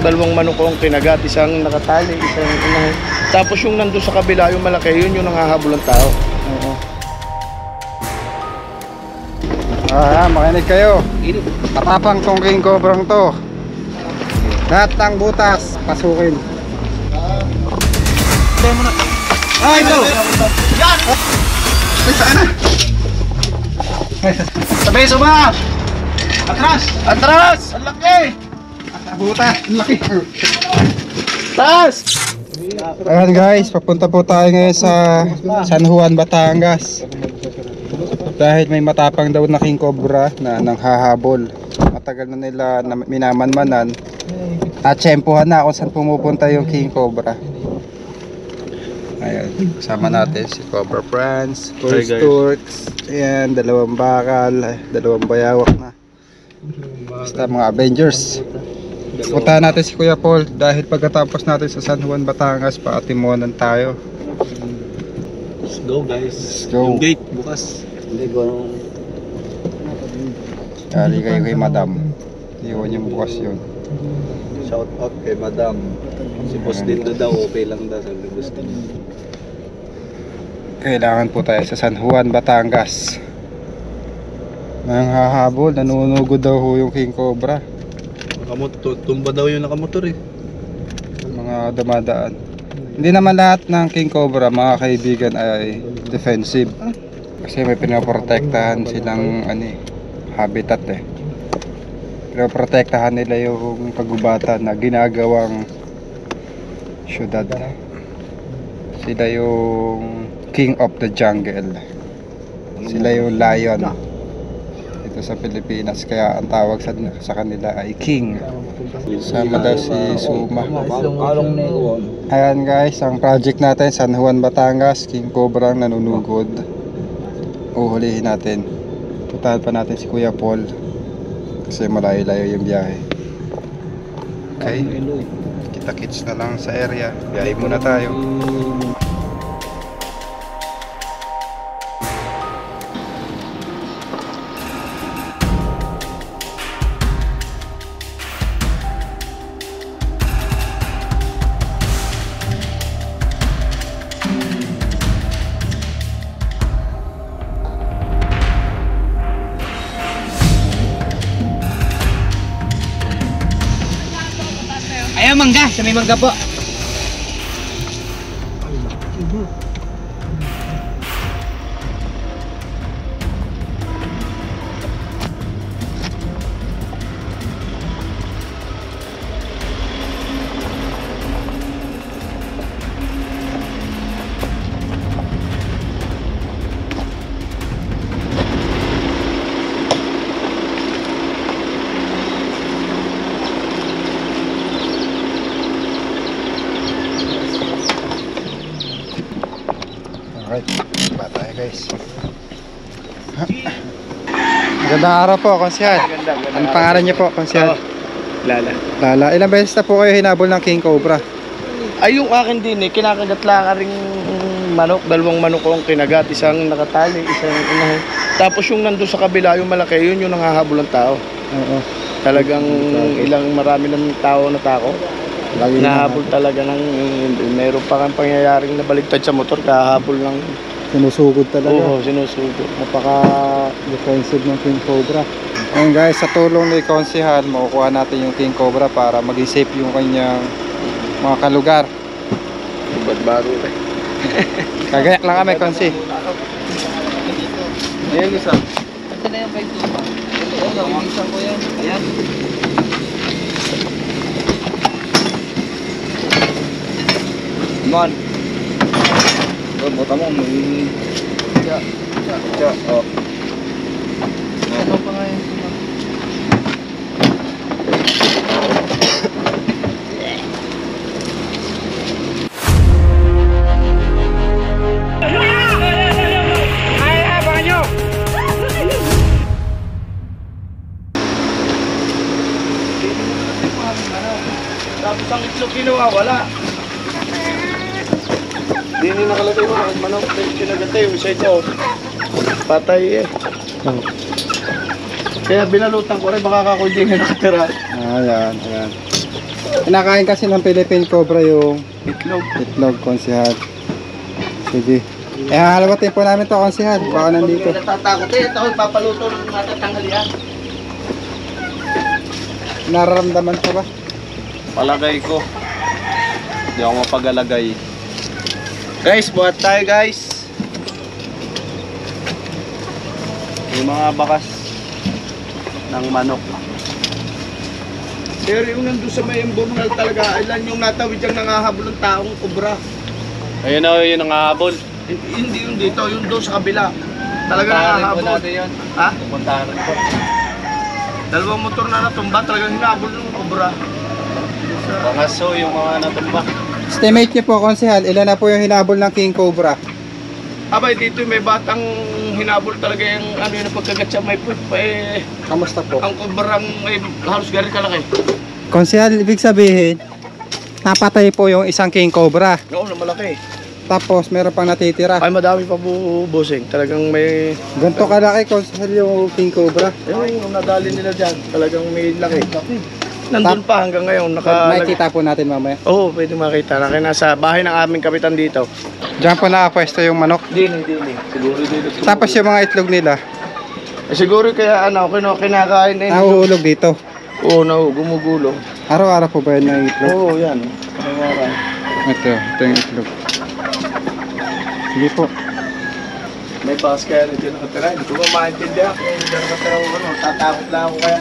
dalawang manok ang kinagat, isang nakatali, isang unahin. Tapos yung nandun sa kabila, yung malaki, yun yung nangahabol ng tao. Oo. Makinig kayo. Matapang tong king cobrang to. Lahat ng butas, pasukin. Ay, ito! Yan! Ay, saan na? Sabay, suba! Atras! Atras! Ang laki! Butas, ang laki. Taas! Ayan guys, papunta po tayo ngayon sa San Juan, Batangas. Dahil may matapang daw na king cobra na nanghahabol. Matagal na nila na minamanmanan. At tsempuhan na kung saan pumupunta yung king cobra. Ayan, kasama natin si Cobra Franz, Toys Turks. Ayan, dalawang bakal, dalawang bayawak na. Basta mga Avengers. Puntahan natin si Kuya Paul dahil pagkatapos natin sa San Juan, Batangas, paatimonan tayo. Let's go guys. Let's go. Yung gate bukas. Hindi ko Kali kayo kay Madam. Iwan yung bukas yun. shout out kay Madam. Si Boss Dindo daw, okay lang daw sa Boss Dindo. Kailangan po tayo sa San Juan, Batangas. Nanghahabol, nanunugod daw ho yung king cobra. Tumba daw yung nakamotor eh. Mga dumadaan. Hindi naman lahat ng king cobra mga kaibigan ay defensive. Kasi may pinoprotektahan silang habitat eh. Pinoprotektahan nila yung kagubatan na ginagawang syudad. Sila yung king of the jungle. Sila yung lion dito sa Pilipinas, kaya ang tawag sa kanila ay king. Sama daw si Suma. Ayan guys, ang project natin San Juan, Batangas, king cobra ang nanunugod. Uhulihin natin. Puntahan pa natin si Kuya Paul kasi malayo-layo yung biyahe. Okay, kita-kits na lang sa area. Biyahe muna tayo. Ayaw mangga, sa may mangga po. Alright, ba tayo guys. Magandang araw po, Konsyal. Ang pangalan niyo po, Konsyal? Lala. Lala. Ilang beses na po kayo hinabol ng king cobra? Ay, yung akin din eh, kinakagat lang ka ring manok, dalawang manok ang kinagat, isang nakatali, isang unahin. Tapos yung nandun sa kabila, yung malaki, yun yung nangahabol ng tao. Oo. Talagang marami ng tao na tako. Nahabol talaga ng, meron pa kang pangyayaring nabaligtad sa motor, kahabol ng... Sinusugod talaga. Oo, sinusugod. Napaka-defensive ng king cobra. Ayun guys, sa tulong ni Konsihal, makukuha natin yung king cobra para maging safe yung kanyang mga kalugar. Ba't baro eh? Kagayak lang kami, Konsi. Ayan isa. Ito na yung 5 tuba. Ito, isang ko yan. Ayan. Man. Buta mo, may... Tsa, oh. Ano pa nga yung tuba? Tapos ang itlog ginawa, wala. Hindi nakalagay mo ng manok. Kinagatay yung isa ito. Patay eh. Kaya binalutan ko rin, baka ako hindi na nakatira. Ayan, ayan. Kinakain kasi ng Philippine Cobra yung Itlog. itlog, konsihal. Sige. Eh, halawatin po namin to, konsihal. Baka nandito. Natatakot eh. Ito, papaluto ng matatanghalian. Nararamdaman ko ba? Palagay ko. Hindi ako mapag-alagay. Guys, buhat tayo guys. Yung mga bakas ng manok. Pero yung nandun sa may imburnal talaga, ilan yung natawid yung nangahabol ng taong kubra. Ayun na yun ang hahabol. Hindi yung dito, yung doon sa kabila. Talaga Puntahan rin po nangahabol. natin yun. Ha? Pupuntahan rin po. Dalawang motor na natumba, talagang hinabol ng kubra. Bangaso yung mga natumba. Estimate niyo po, konsihal, ilan na po yung hinabol ng King Cobra? Abay, dito may batang hinabol talaga yung ano yung pagkagat siya may put pa eh. Kamusta po? Ang kubrang may halos gari kalaki. Konsihal, ibig sabihin, napatay po yung isang King Cobra. Oo, na malaki. Tapos, meron pang natitira. Ay, madami pa po busing. Talagang may... Ganto kalaki, konsihal, yung King Cobra. Yung nadali nila dyan, talagang may laki. Nandun pa hanggang ngayon. Makikita po natin mamaya. Oo, pwede makita. Nasa bahay ng aming kapitan dito. Diyan po nakapwesto yung manok. Dini. Siguro dito. Tapos yung mga itlog nila, Siguro kaya ano, kinakain na yun. nahuhulog dito. Oo, gumugulong. Araw-araw po ba yun ng itlog? Oo, yan. Araw-araw. Ito yung itlog. Sige po. May bus kaya rin dito nakatira. Hindi ko ba maintindihan kung hindi nakatira ko ano. Tatakot lang ako kaya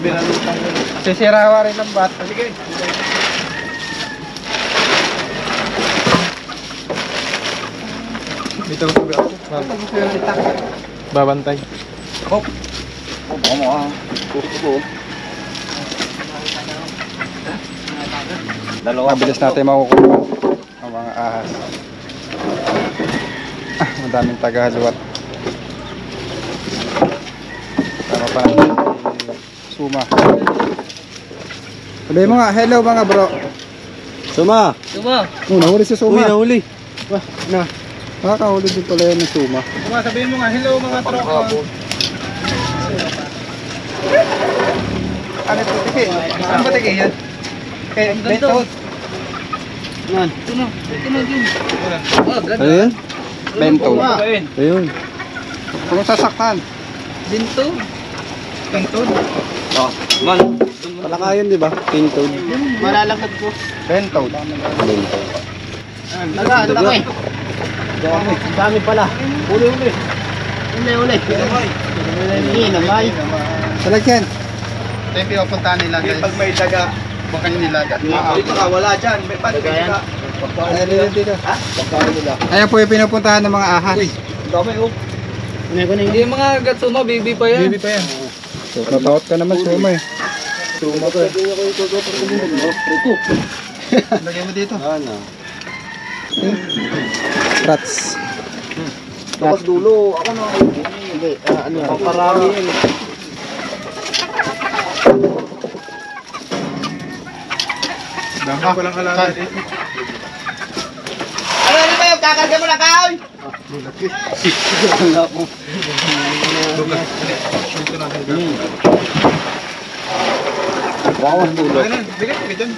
binalutan ko. Sisirawa rin ang bat. Sige. Dito ko po. Babantay. Dalawa. Mabilis natin makukuha ang mga ahas. Madaming tagahaluat. Tama pa ng suma. Sabihin mo nga, hello mga bro. Suma! Nahuli si suma. nahuli. Na. Nakakahuli din pala yan ng suma. Sabihin mo nga, hello mga tropa. Ano ito? Tiki? Saan ba tiki yan? Eh, bento. Ano yan? Bento. Ayun. Huwag mong sasaktan. Dinto. Bento. Oh, man. Palakayon, di ba? Bento. Malalakad ko. Bento. Laki. Dami pala. Uli. Uli. Namay. Salagyan. Ito yung pinupuntahan nila guys. Pag may daga. Baka nilaga. Dito ka, wala dyan. May daga. Ayan dito. Ha? Pagkain nila. Ayan po yung pinupuntahan ng mga ahas. Dami oh. Hindi yung mga gatsuma, baby pa yan. Baby pa yan. Natakot ka naman suma eh. Suma ko. Lagyan mo dito. Ano? Rats. Tapos dulo. Ako na. Hindi. Ano? Paparami yun. Dami ko lang alaga dito. Ano ba yung kakarga mo na kahoy? Wow, ang dulo. Bigay dyan.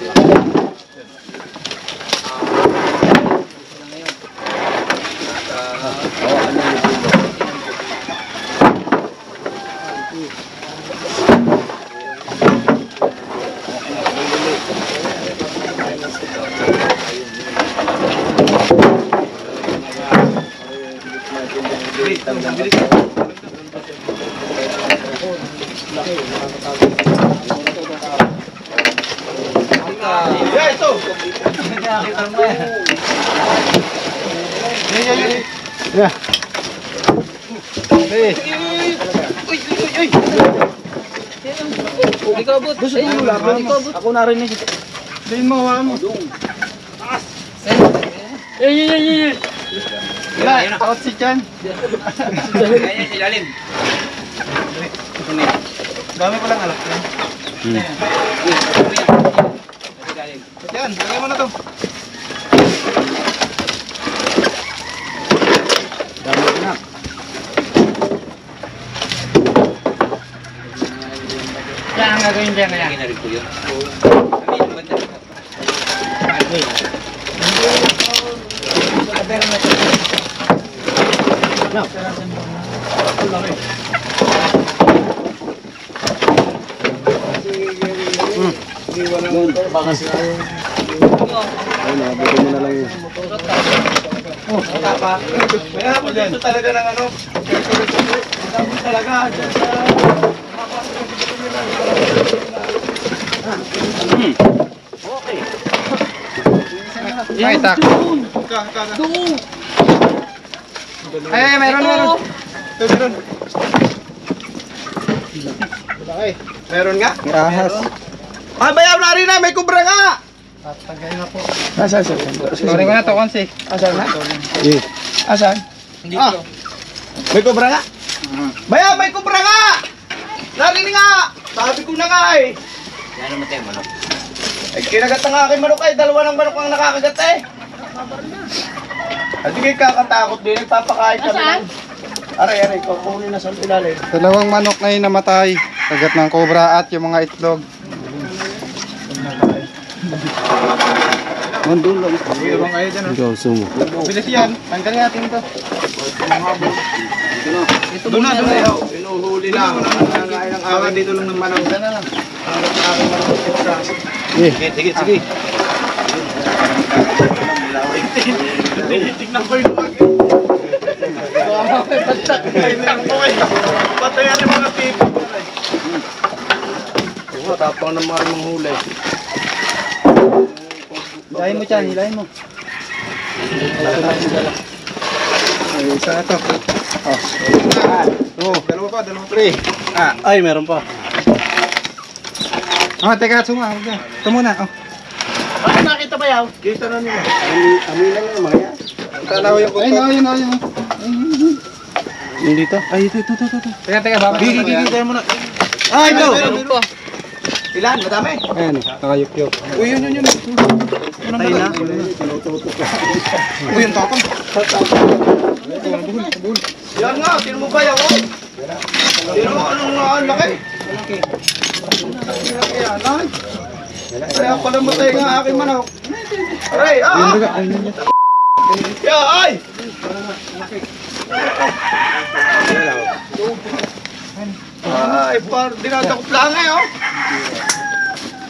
Yeah, ito. Yeah. Hey. Ikaw bot. Ako narinig. Dahin mo, hawakan mo. Wala, takot si Chan. Dami ko lang alak. Yan, lagay mo na to. Dami ko na. Yan ang gagawin dyan kaya. Kinarig ko yun. Kaya ako dito talaga ng ano. Talaga. Ay, tak. Ay, meron. Meron nga? Ahas. Ah, bayaw na rin na, may kubra nga! Asan? Sorry ko na to, Konsi. Asan na? Eh. Asan? Hindi Ah, ko. may kubra nga? Bayaw, may kubra nga! Narinig nga! Sabi ko na nga eh. Yan naman tayo manok. Ay, kinagat na nga aking manok ay, dalawa ng manok ang nakakagat eh. At hindi kakatakot din, nagpapakain kami. Asan? Aray, kukunin na sa ilalim. Dalawang manok na yung namatay. Kagat ng cobra at yung mga itlog. Nandun lang. Mayroon kayo dyan. Ikaw, sumo. Bilis yan, tanggalin natin ito. Doon na. Inuhuli lang. Nangangain ng awa dito lang ng manok. Doon na lang. Sige. Tignan ko yung patayan yung mga tipo. Tapang na mga manghuli. Hilahin mo dyan, hilahin mo. Ay, isa na to. Dalawa pa. Ay, meron pa. Teka, sunga. Ito muna. Ano nakita ba yaw? Kita na nila. Amoy lang yung mga yan. Tanaw yung kutot. Ayun. Yung dito? Ay, ito. Teka, baka. Tayo muna. Ah, ito! Meron pa. Ilan? Madami? Ayan, nakayup-yup. Uy, yun. Tayo na. Uy, yung tapang. Yan nga, tino mo ba yaw? Tino mo anong laki? Laki. Kaya pala matay nga aking manok. Aray, Ya, ay! Ay, dinatakot lang eh, oh.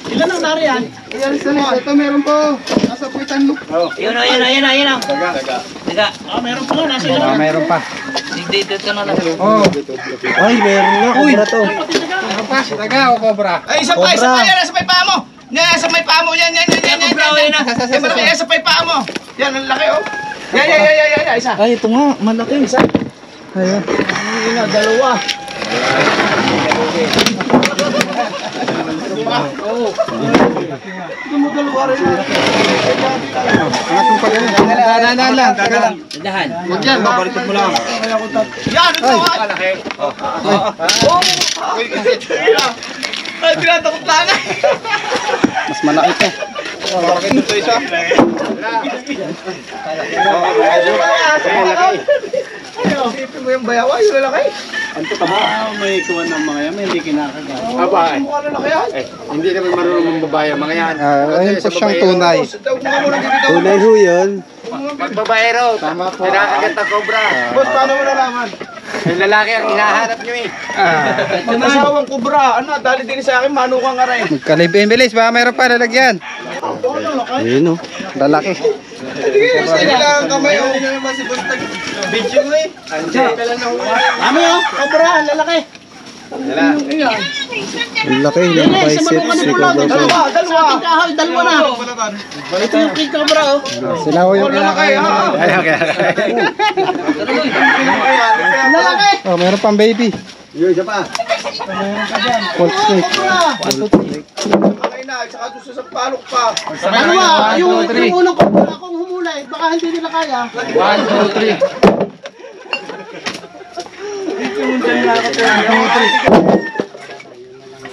Ilan ang nari yan? Ito meron po. Nasa puwitan mo. Yun o. Daga. Ah, meron pa nga, nasa Meron pa. Dito ka na lang. Oh. Ay, meron nga. Kubra to. Meron pa. Taga o cobra? Ay, isa pa, yan, nasa may paa mo. Yan, sa may paa mo, yan. Yan, malaki, yan, sa may paa mo. Yan, ang laki, oh. Yan, isa. Ay, ito nga, malaki. Isa. Ayun. Hindi na, dalawa. Gumagalawa rin. Angat mo pa ganun. Dahan lang. Taga lang. Dahan. Huwag yan, babaliktad mo lang. Yan, ito nga. Malaki. Ay, tinatakot lang. Mas malaki to. Bakit ito isa? Isipin mo yung bayawa, yung lalaki. May kuwan ng mga yan, hindi kinakagat. Aba, mukha lalaki yan. Hindi naman marunong ng babae ang mga yan. Ayun po siyang tunay. Tunay ho yun. Pag babae raw, kinakagat ng cobra. Boss, paano mo nalaman? Yung lalaki ang hinahanap nyo eh. Mag-asawang kubra, ano, dali din sa akin, manukang aray. Magkalibin bilis, baka meron pa lalagyan. Ayun o. Lalaki. Sige, kailangan kamay, oh. Video mo eh. Ano yun? Cobra, lalaki. Ang laki, yung biceps, si cobra. Dalawa. Sa ating kahoy, dalawa na. Ito yung king cobra, oh. Sila ho yung Lalaki, kinakain. Lalaki. Oh, meron pang baby. Yung isa pa. Cold snake. Kamay na, saka doon sa palok pa. Dalawa, yung unang cobra akong humulay, baka hindi nila kaya. 1, 2, 3.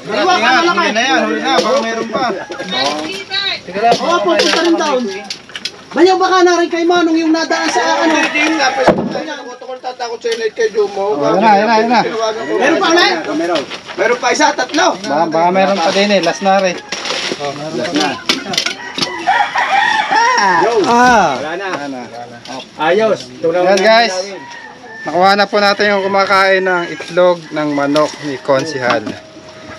Dalawa ka lalaki. Huli na yan, huli na, baka meron pa. Oo, pupunta rin down. Bayaw baka na rin kay Manong yung nadaan sa ano. Hindi nga, pero takot tatakot sa inay kay Jumo. Yan na. Meron pa ulit? Meron pa isa, tatlo. Baka meron pa din eh, last na rin. Wala na. Ayos. Yan guys. Nakuha na po natin yung kumakain ng itlog ng manok ni Konsihal.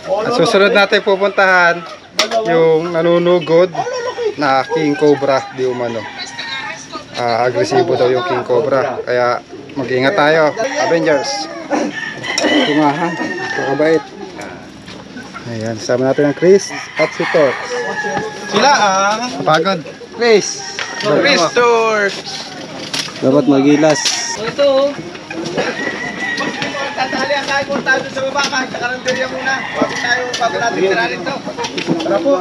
At susunod natin pupuntahan yung nanunugod na King Cobra di umano. Agresibo daw yung King Cobra. Kaya mag-ingat tayo. Avengers. Tumahan. Kakabait. Ayan. Sama natin ang Chris at si Torx. Sila ang Pagod. Chris. Torx. Dapat magilas. Ito. Tatali ang kain kung tayo sa baba. Kahit sa karanderya muna. Bago natin tiranin to. Tara po.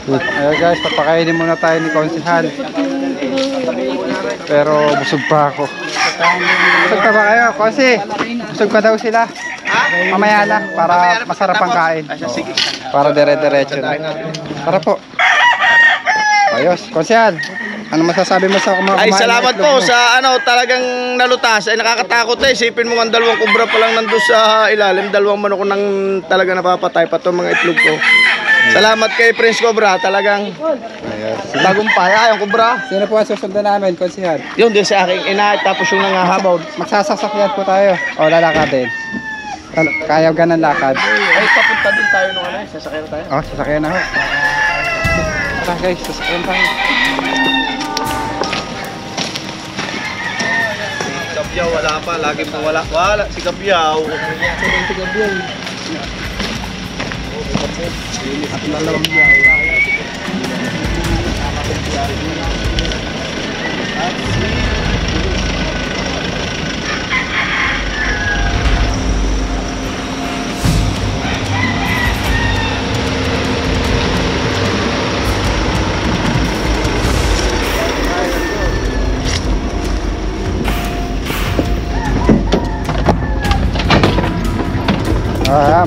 Ayan guys, papakainin muna tayo ni Konsihal. Pero busog pa ako. Busog pa ba kayo? Konsi, busog pa daw sila. Mamaya na, para masarap ang kain. Sige. Para dire-diretso na. Tara po. Ayos, Konsihal. Ano masasabi mo sa mga Ay, kumain ng salamat itlog po mo? sa talagang nalutas. Ay, nakakatakot eh. Isipin mo ang dalawang kubra pa lang nandun sa ilalim. Dalawang manok nang talaga napapatay pa itong mga itlog ko. Salamat kay Prince Cobra. Talagang Ayos. tagumpay. Ay, ang kubra. Sino po ang susundan namin, Konsihal? Yun din sa aking ina. Tapos yung nangahabaw. Magsasasakyan po tayo. O, lalakad din. Kaya ganang lakad. Ay, papunta din tayo nung sasakyan tayo. Oh, sasakyan na ho. Tara guys, sasakyan tayo. Si Gabyaw, wala pa. Lagi pang wala. Wala, si Gabyaw.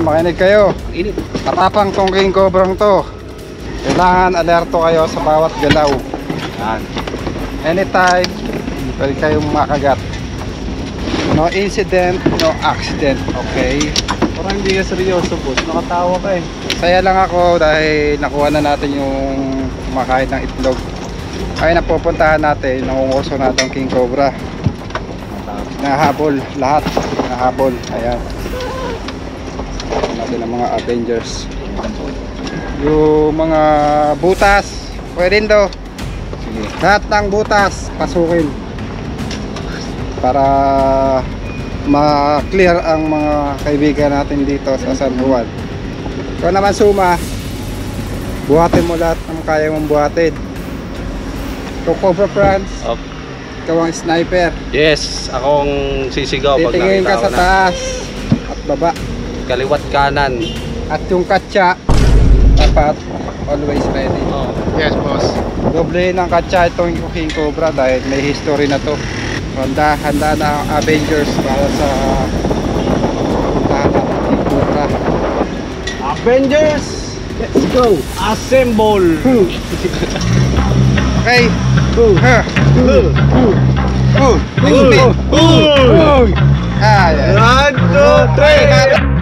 Makinig kayo. Matapang tong King Cobrang to. Kailangan alerto kayo sa bawat galaw. Yan. Anytime, pwede kayong makagat. No incident, no accident. Okay? Parang hindi ka seryoso, boss. Nakatawa ka eh. Saya lang ako dahil nakuha na natin yung kumakain ng itlog. Ay napupuntahan natin, nangungurso natin King Cobra. Nahabol, lahat. Nahabol. Ayan. Natin ang mga Avengers. Yung mga butas, pwede daw. Lahat ng butas, pasukin. Para ma-clear ang mga kaibigan natin dito sa San Juan. Ikaw naman Suma, buhatin mo lahat ng kaya mong buhatin. Ikaw Cobra France, ikaw ang sniper. Yes, akong sisigaw pag Titingin ka nakita sa ko na taas at baba. kaliwat kanan. At yung katsa, dapat always ready. Yes, boss. Doble ng katsa itong King Cobra dahil may history na to. Handa na ang Avengers para sa puntahan ng King Cobra. Avengers! Let's go! Assemble! Okay. Next spin. One, two, three!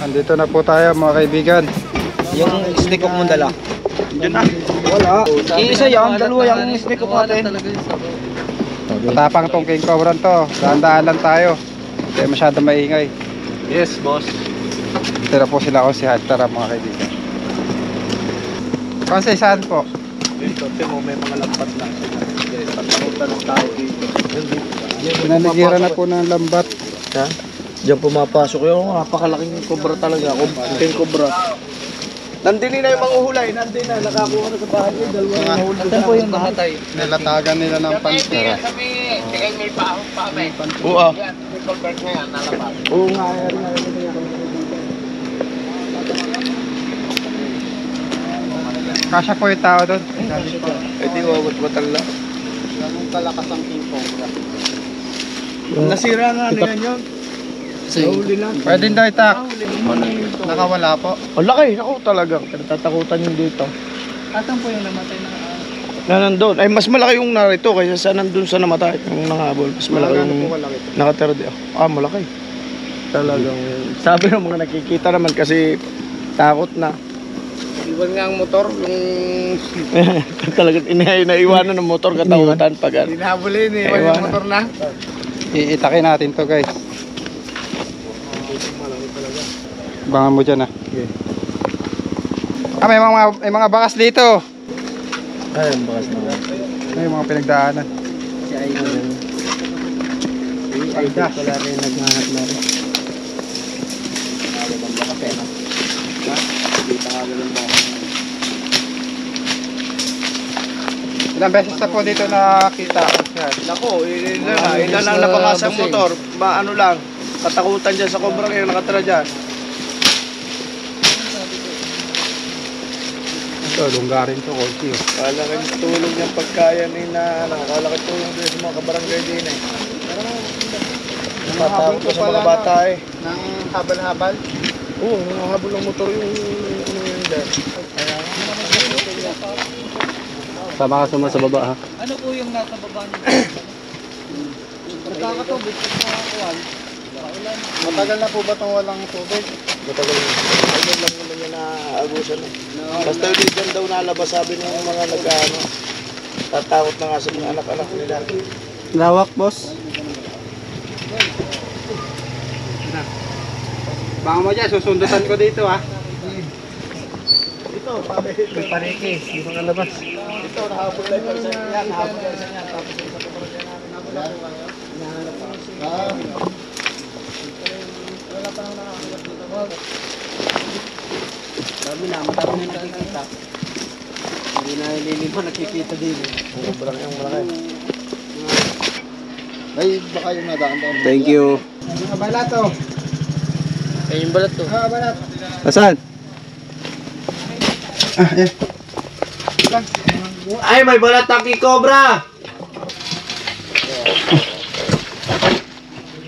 Andito na po tayo mga kaibigan. Yung stick up mong dala. Yun na. Wala. Isa yan, dalawa yung stick up natin. Matapang tong King Cobra to. Dahan-dahan lang tayo. Hindi masyado maingay. Yes, boss. Dito na po sila si Tara mga kaibigan. Kasi saan po? Dito, mo may mga lampat na. Guys, pagkakutan ng tao dito. Pinaligiran na po ng lambat. Ha? Diyan pumapasok yung napakalaking cobra talaga. King Cobra. Nandini na yung mga uhulay. Nandini na. Nakakuha na sa bahay. Dalawang mahuli. Saan po yung kahatay? Nilatagan nila ng pantera. Oo. Oo nga. Kasya po yung tao doon. Eh di wawat matala. Ganun kalakas ang King Cobra. Nasira nga ano yan yun. Nahuli lang. Pwede daw itak. Nakawala po. Ang laki, ako talagang pinatatakutan yung dito. Atang po yung namatay na Na nandun. Ay, mas malaki yung narito kaysa sa nandun sa namatay. Yung nangahabol. Mas malaki yung nakatira di ako. Ah, malaki. Talagang, sabi ng mga nakikita naman kasi takot na. Iwan nga ang motor, yung Talagang inaiwanan ng motor katakutan pag hinahabulin eh. Iwan Iwan yung motor na. Iitakin natin to guys. Bangan mo dyan ah. Ah, may mga bakas dito. Ay, ang bakas na. May mga pinagdaanan. si Idol. Si Idol pala rin naghahanap na rin. Ilang beses na po dito nakita ko siya. Nako, ilan lang napakas ang motor. Ano lang, katakutan dyan sa Cobra kayo nakatira dyan. Ito, lunggarin to, konti. Kalaking tulong niyang pagkaya ni na, kalaking tulong din sa mga kabarangay din eh. Matakot ko sa mga bata eh. Nang habal-habal. Oo, nangahabol ng motor yung ano yun dyan. Sama ka sa baba ha. Ano po yung nasa baba niyo? Nagkakatubig sa mga kuwan. Matagal na po ba itong walang tubig? Matagal yun. Ayun lang naman niya naagusan eh. Basta hindi dyan daw nalabas sabi ng mga nag-ano. Tatakot na nga sa mga anak-anak nila. Lawak, boss. Bangan mo dyan, susundutan ko dito ha. Ito, may pariki. Hindi mga labas. Ito, nahabol lang yung isa niya. Nahabol lang isa niya. Tapos yung sa Cobra niya nahanap pa. Wala pa nang nakakalap dito. Sabi na, matapos na nakikita. Hindi na nililimo nakikita din. Sobrang yung malaki. Ay, baka yung nadaan-daan. Thank you. Mga balat to. Ay, yung balat to. Mga balat. Asan? Ah, eh. Ay, may balat na King Cobra!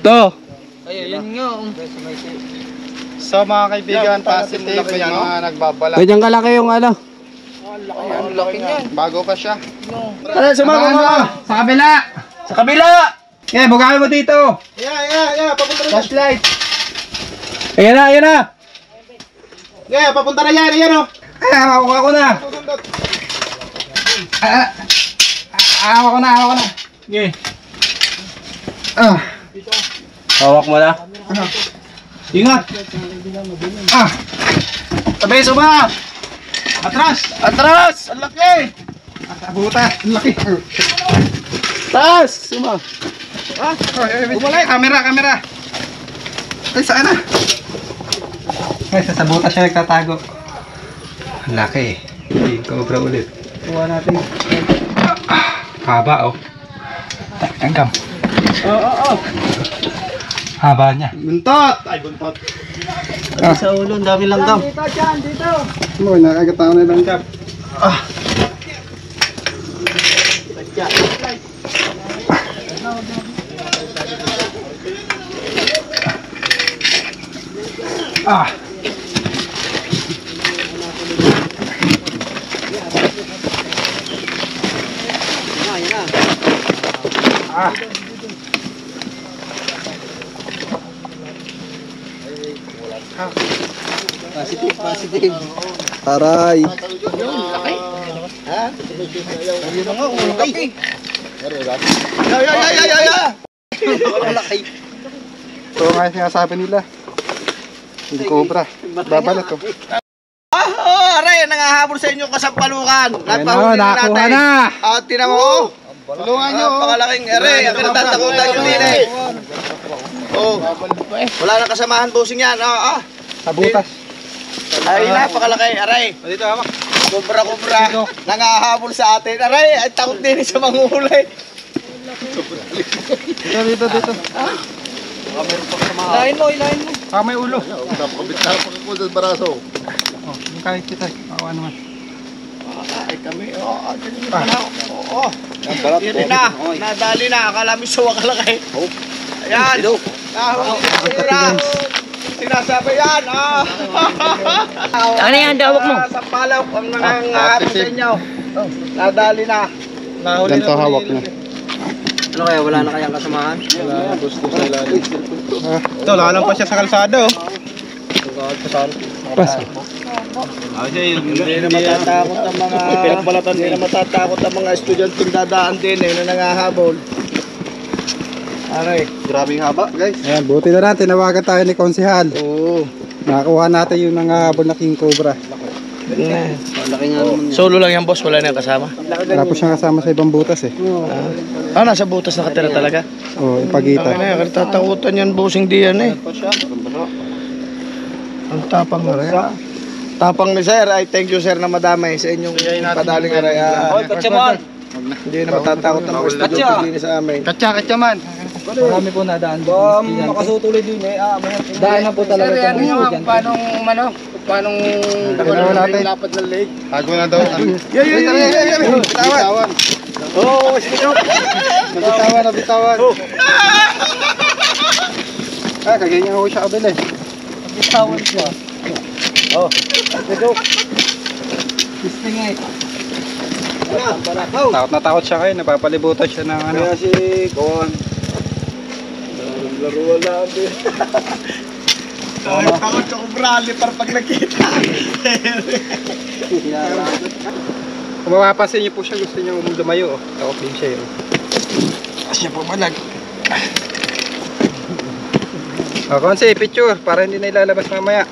To. Ay, yan nga. So mga kaibigan, positive may mga nagbabalat. Ganyan kalaki yung ano. Ang laki niyan. Bago pa siya. Ano, sumama Abangan mo! mo! Sa kabila! Sa kabila! Yeah, bugahin mo dito! Papunta na yan. Flashlight! Ayan na, ayan na. Yeah, papunta na yan. Ayan o. Ay, hawak ko na! Hawak ko na, hawak ko na! Okay. Ah! Hawak mo na. Ingat! Ah! Sabay, suma! Atras! Atras! Ang laki! Buta! Ang laki! Taas! Suma! Ah! Bumalik! Kamera! Ay, saan na? Ay, sa buta siya nagtatago. Ang laki. King Cobra ulit. Kuha natin. Haba, oh. Hanggang. Oo. Haba niya. Buntot! Ay, buntot. Sa ulo, ang dami langgam. Mo, nakagataw na lang kap. Ah. Ah. Positive. Aray. Ito nga yung sinasabi nila. King Cobra. Babalat to. Aray, nangahabol sa inyo kasampalukan. Ayan na, nakakuha na. Tinan mo. Tulungan nyo. Pakalaking aray. Ang pinatatakutan nyo din eh. Oh. Wala na kasamahan bossing yan. Sa butas. Ay, napakalaki. Aray. Dito, hawak. Kubra. Nangahabol sa atin. Aray, ay takot din sa manghulay. Dito. Ilahin mo. Ah, may ulo. Napakabit ko sa baraso. Oh, yung kahit kita. Awa naman. Ay, kami. Oo. Yun na, nadali na. Akala mo suwa ka lang eh. Ayan. Nahuli na sira. Sinasabi yan. Ano yan, dawak mo? Sa palaw, ang nangangarap sa inyo. Nadali na. Ganito hawak na. Ano kaya, wala na kayang kasamahan? Ito, lalang pa siya sa kalsada oh. Pas. Hindi na matatakot ang mga hindi na matatakot ang mga estudyanteng dadaan din na nangahabol. Aray. Grabing haba, guys. Ayan, buti na lang, tinawagan tayo ni Konsehal. Oo. Nakakuha natin yung nangahabol na King Cobra. Laki nga naman yan. Solo lang yan boss, wala na yung kasama. Wala po siyang kasama sa ibang butas eh. Nasa butas nakatira talaga. Oo, ipagita. Kaya tatakutan yan bossing di yan eh. Ang tapang na rin. Tapang ni sir, ay thank you sir na madamay sa inyong padaling aray. Hindi na matatakot ang mga estudyante sa amin. Katsa man. Marami po nadaan doon. Makasutuloy din eh. Daan na po talaga Sir, ano kami. yung paanong Ginawa natin. lapad ng lake? Tago na daw. Bitawan. Oo, Nabitawan. Kaganyan ako siya kabili. Bitawan siya. Takot na takot siya kayo. Napapalibutan siya ng ano. si Kawan. Laruan lang din. Takot siya kong brali para pag nakita. Kung mapapansin niyo po siya, gusto niya lumayo. Oh. Takot din siya yun. Siya pumalag. Konse, picture. Para hindi na ilalabas mamaya.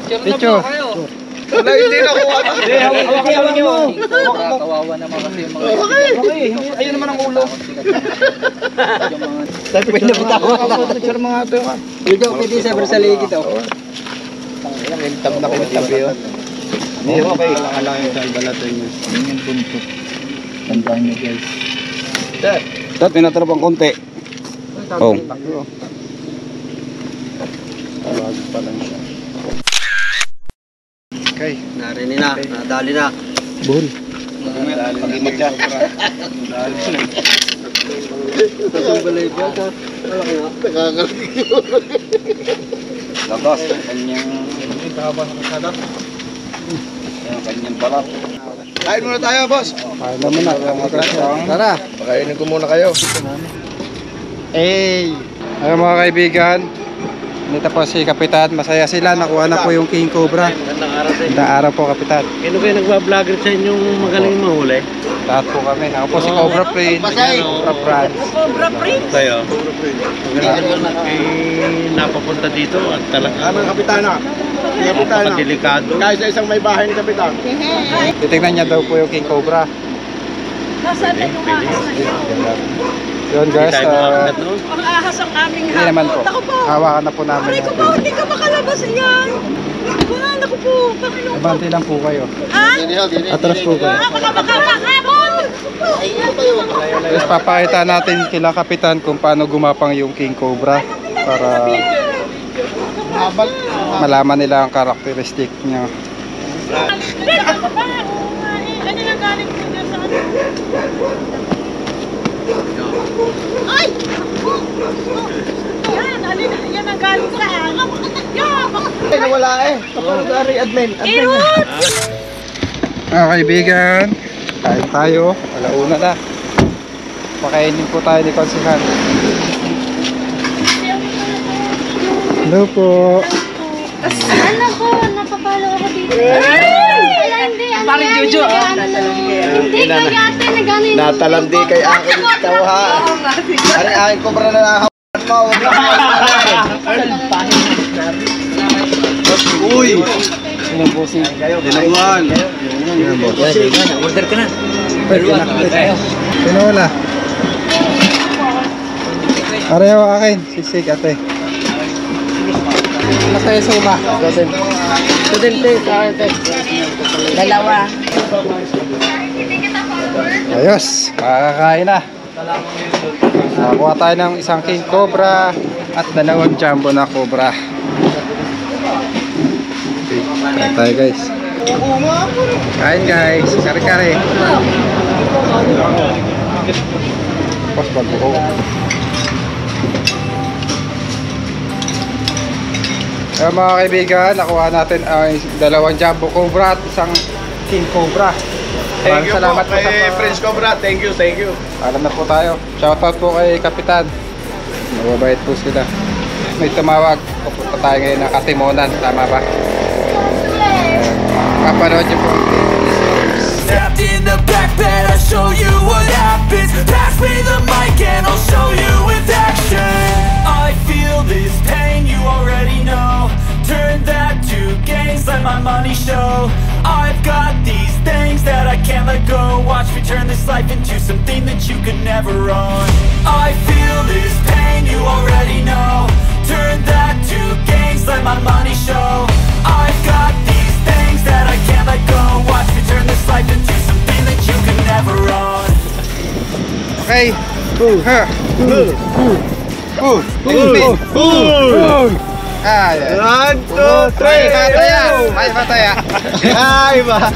Picture. Wala, hindi na kuha. Hawak niyo. Kawawa naman kasi yung mga... Ayun naman ang ulo. Sabi ko na bitawan. Picture mga ito yung Dito, pwede sa bersaligid ako. kintab na kintab yun. Hindi mo kayo. Alang yung salbalatan niyo. Yun yung buntot. Tandaan niyo guys. Ito, tinatrapang konti. Oh. Tawag pa lang siya. Okay. Narinig na, nadali na. Bull. Pag-imod siya. Labas ang kanyang kanyang balat. Kain muna tayo, boss. Kain naman na. Tara, pakainin ko muna kayo. Ayun mga kaibigan, dito po si Kapitan. Masaya sila, nakuha na po yung King Cobra. Gandang araw po, Kapitan. Kino kayo nagbablogger sa inyong magaling mahuli? Lahat po kami. Ako po si Cobra Prince. Cobra Prince. Cobra Prince? Tayo. Napapunta dito at talaga Anong kapitana? Kapitana. delikado. Kahit sa isang may bahay ni kapitan. Titignan niya daw po yung King Cobra. Nasaan na yung ahas na yun? Yun guys, Ang ahas ang aming hindi naman po. hamon. Ako po! Hawakan na po namin. Aray ko po, hindi ka makalabas yan! Wala ko po, Panginoon ko. Abante lang po kayo. Ah? Atras po kayo. Baka makahamon! Tapos papakita natin kila Kapitan kung paano gumapang yung King Cobra para malaman nila ang karakteristik niya. Ano yung galing ko niya sa ano? Ay! Yan, alin, yan ang galing sa ano? Yan! Ay, nawala eh. Kapag ari admin. Irot! Mga kaibigan, kain tayo. Alauna na. Pakainin po tayo ni Konsihan. Hello po. Ano ko, napapalo ako dito. Wala, hindi. Ano Parang yan, Jojo, Hindi ko yate, nagano yun. Natalandi kay aking ikaw ha. Ari aking kubra na nahawakan mo. Uy! Sino po si? Dilawan. Order ka na. Sino wala? Pareho akin. Sisig ate. Mas tayo suma. Dalawa. Ayos, makakakain na. Nakakuha tayo ng isang King Cobra at dalawang jumbo na Cobra. Okay, kain tayo guys. Kain guys, kare-kare. Tapos bago. Kaya mga kaibigan, nakuha natin ang dalawang Jumbo Cobra at isang King Cobra. Thank you Salamat po kay Prince Cobra. Thank you. Alam na po tayo. Shoutout po kay Kapitan. Mababait po sila. May tumawag. Pupunta tayo ngayon ng Katimonan. Tama ba? Kapanood niyo po. Stepped in the back bed, I'll show you what happens. Pass me the mic and I'll show you with action. I feel this pain, you already know. Turn that to gains, let my money show. I've got these things that I can't let go. Watch me turn this life into something that you could never own. I feel this pain, you already know. Turn that to gains, let my money show. I've got these things that I can't let go. Watch me turn this life into something that you could never own. Okay. Ay, 1, 2, 3. Ay, bataya. Ay, ba?